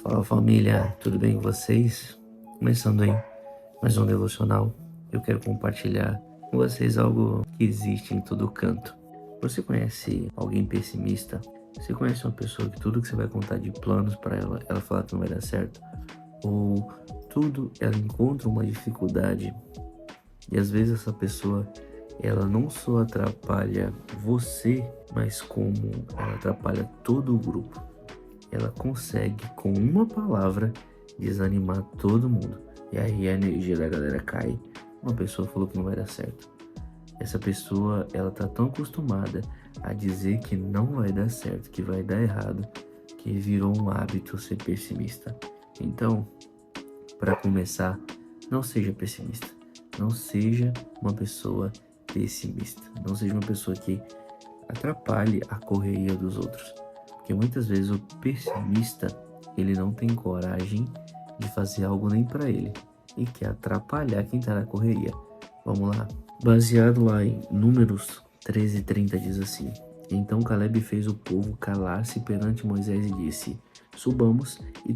Fala família, tudo bem com vocês? Começando aí mais um devocional, eu quero compartilhar com vocês algo que existe em todo canto. Você conhece alguém pessimista? Você conhece uma pessoa que tudo que você vai contar de planos para ela fala que não vai dar certo? Ou tudo ela encontra uma dificuldade e às vezes essa pessoa ela não só atrapalha você, mas como ela atrapalha todo o grupo. Ela consegue, com uma palavra, desanimar todo mundo. E aí a energia da galera cai. Uma pessoa falou que não vai dar certo. Essa pessoa, ela tá tão acostumada a dizer que não vai dar certo, que vai dar errado, que virou um hábito ser pessimista. Então, para começar, não seja pessimista. Não seja uma pessoa pessimista. Não seja uma pessoa que atrapalhe a correria dos outros. Porque muitas vezes o pessimista, ele não tem coragem de fazer algo nem para ele e quer atrapalhar quem tá na correria. Vamos lá. Baseado lá em Números 13:30 diz assim: Então Caleb fez o povo calar-se perante Moisés e disse: Subamos e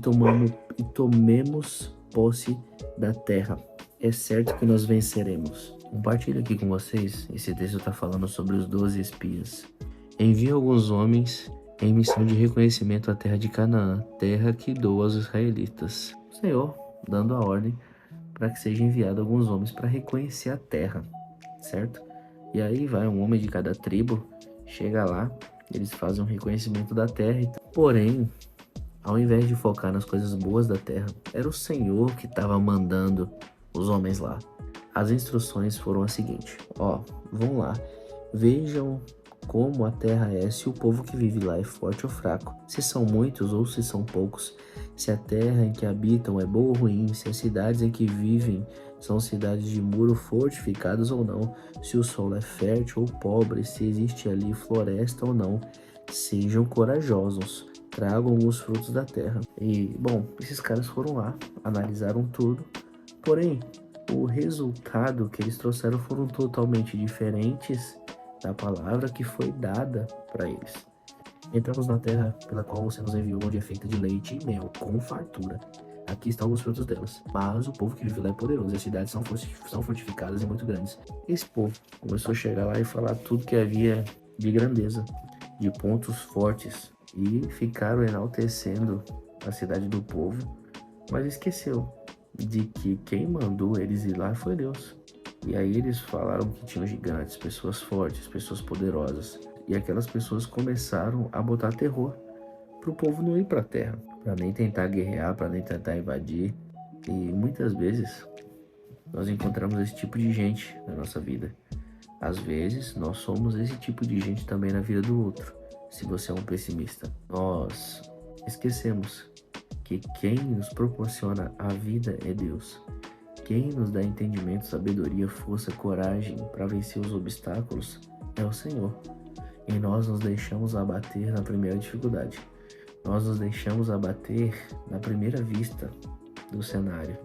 tomemos posse da terra. É certo que nós venceremos. Compartilho aqui com vocês, esse texto está falando sobre os 12 espias. Envia alguns homens em missão de reconhecimento à terra de Canaã, terra que dou aos israelitas. O Senhor dando a ordem para que seja enviado alguns homens para reconhecer a terra, certo? E aí vai um homem de cada tribo, chega lá, eles fazem um reconhecimento da terra. Porém, ao invés de focar nas coisas boas da terra, era o Senhor que estava mandando os homens lá. As instruções foram as seguintes: vão lá, vejam como a terra é, se o povo que vive lá é forte ou fraco, se são muitos ou se são poucos, se a terra em que habitam é boa ou ruim, se as cidades em que vivem são cidades de muro fortificadas ou não, se o solo é fértil ou pobre, se existe ali floresta ou não. Sejam corajosos, tragam os frutos da terra. E, bom, esses caras foram lá, analisaram tudo, porém, o resultado que eles trouxeram foram totalmente diferentes da palavra que foi dada para eles. Entramos na terra pela qual você nos enviou, onde é feita de leite e mel, com fartura. Aqui estão os frutos delas. Mas o povo que vive lá é poderoso, e as cidades são fortificadas e muito grandes. Esse povo começou a chegar lá e falar tudo que havia de grandeza, de pontos fortes, e ficaram enaltecendo a cidade do povo, mas esqueceu de que quem mandou eles ir lá foi Deus. E aí eles falaram que tinham gigantes, pessoas fortes, pessoas poderosas. E aquelas pessoas começaram a botar terror para o povo não ir para a terra, para nem tentar guerrear, para nem tentar invadir. E muitas vezes nós encontramos esse tipo de gente na nossa vida. Às vezes nós somos esse tipo de gente também na vida do outro. Se você é um pessimista, nós esquecemos que quem nos proporciona a vida é Deus. Quem nos dá entendimento, sabedoria, força, coragem para vencer os obstáculos é o Senhor. E nós nos deixamos abater na primeira dificuldade. Nós nos deixamos abater na primeira vista do cenário.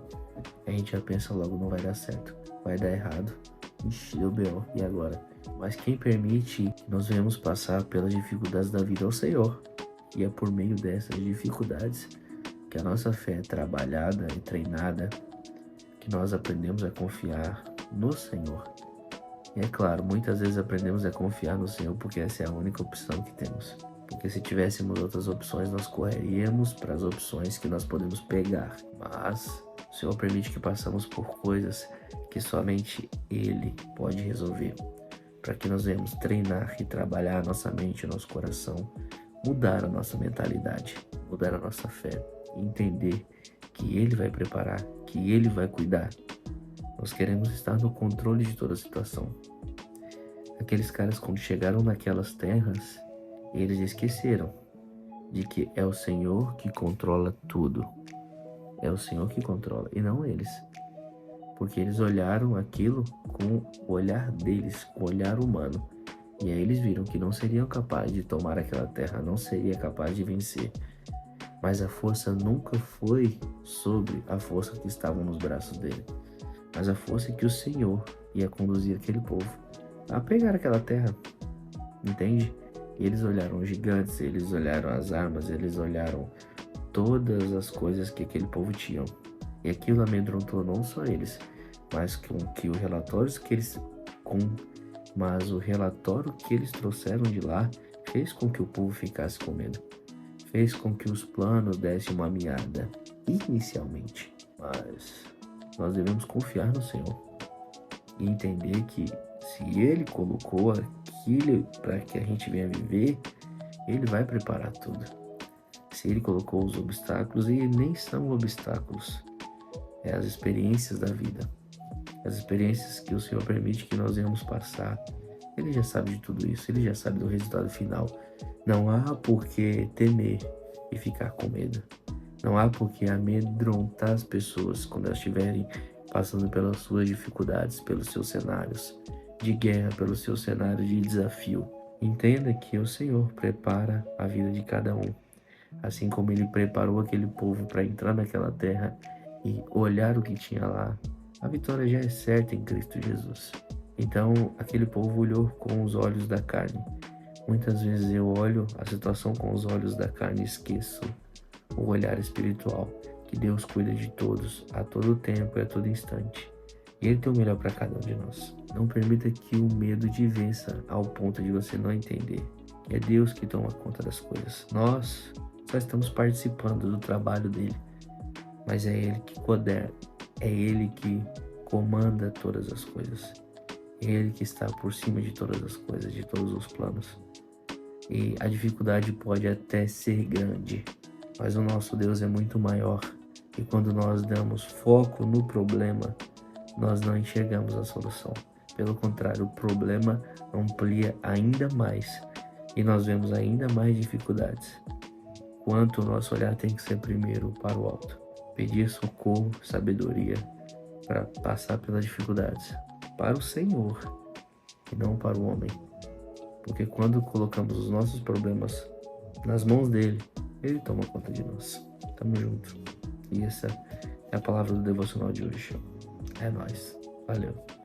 A gente já pensa logo, não vai dar certo, vai dar errado. Ixi, deu B.O. E agora? Mas quem permite que nós venhamos passar pelas dificuldades da vida é o Senhor. E é por meio dessas dificuldades que a nossa fé é trabalhada e treinada, que nós aprendemos a confiar no Senhor. E é claro, muitas vezes aprendemos a confiar no Senhor porque essa é a única opção que temos. Porque se tivéssemos outras opções, nós correríamos para as opções que nós podemos pegar. Mas o Senhor permite que passamos por coisas que somente Ele pode resolver, para que nós venhamos treinar e trabalhar a nossa mente, o nosso coração, mudar a nossa mentalidade, mudar a nossa fé, entender que Ele vai preparar, que Ele vai cuidar. Nós queremos estar no controle de toda a situação. Aqueles caras, quando chegaram naquelas terras, eles esqueceram de que é o Senhor que controla tudo. É o Senhor que controla e não eles. Porque eles olharam aquilo com o olhar deles, com o olhar humano. E aí eles viram que não seriam capazes de tomar aquela terra, não seria capaz de vencer. Mas a força nunca foi sobre a força que estava nos braços dele, mas a força que o Senhor ia conduzir aquele povo a pegar aquela terra, entende? E eles olharam os gigantes, eles olharam as armas, eles olharam todas as coisas que aquele povo tinha. E aquilo amedrontou não só eles, mas mas o relatório que eles trouxeram de lá fez com que o povo ficasse com medo. Fez com que os planos dessem uma miada inicialmente. Mas nós devemos confiar no Senhor e entender que se Ele colocou aquilo para que a gente venha viver, Ele vai preparar tudo. Se Ele colocou os obstáculos, e nem são obstáculos, é as experiências da vida, as experiências que o Senhor permite que nós venhamos passar. Ele já sabe de tudo isso, Ele já sabe do resultado final. Não há por que temer e ficar com medo. Não há por que amedrontar as pessoas quando elas estiverem passando pelas suas dificuldades, pelos seus cenários de guerra, pelos seus cenários de desafio. Entenda que o Senhor prepara a vida de cada um, assim como Ele preparou aquele povo para entrar naquela terra e olhar o que tinha lá. A vitória já é certa em Cristo Jesus. Então, aquele povo olhou com os olhos da carne. Muitas vezes eu olho a situação com os olhos da carne e esqueço o olhar espiritual, que Deus cuida de todos, a todo tempo e a todo instante. E Ele tem o melhor para cada um de nós. Não permita que o medo te vença ao ponto de você não entender que é Deus que toma conta das coisas. Nós só estamos participando do trabalho dele, mas é Ele que coordena, é Ele que comanda todas as coisas. É Ele que está por cima de todas as coisas, de todos os planos. E a dificuldade pode até ser grande, mas o nosso Deus é muito maior. E quando nós damos foco no problema, nós não enxergamos a solução. Pelo contrário, o problema amplia ainda mais e nós vemos ainda mais dificuldades. Quanto o nosso olhar tem que ser primeiro para o alto. Pedir socorro, sabedoria para passar pelas dificuldades. Para o Senhor e não para o homem. Porque quando colocamos os nossos problemas nas mãos dele, ele toma conta de nós. Tamo junto. E essa é a palavra do devocional de hoje. É nóis. Valeu.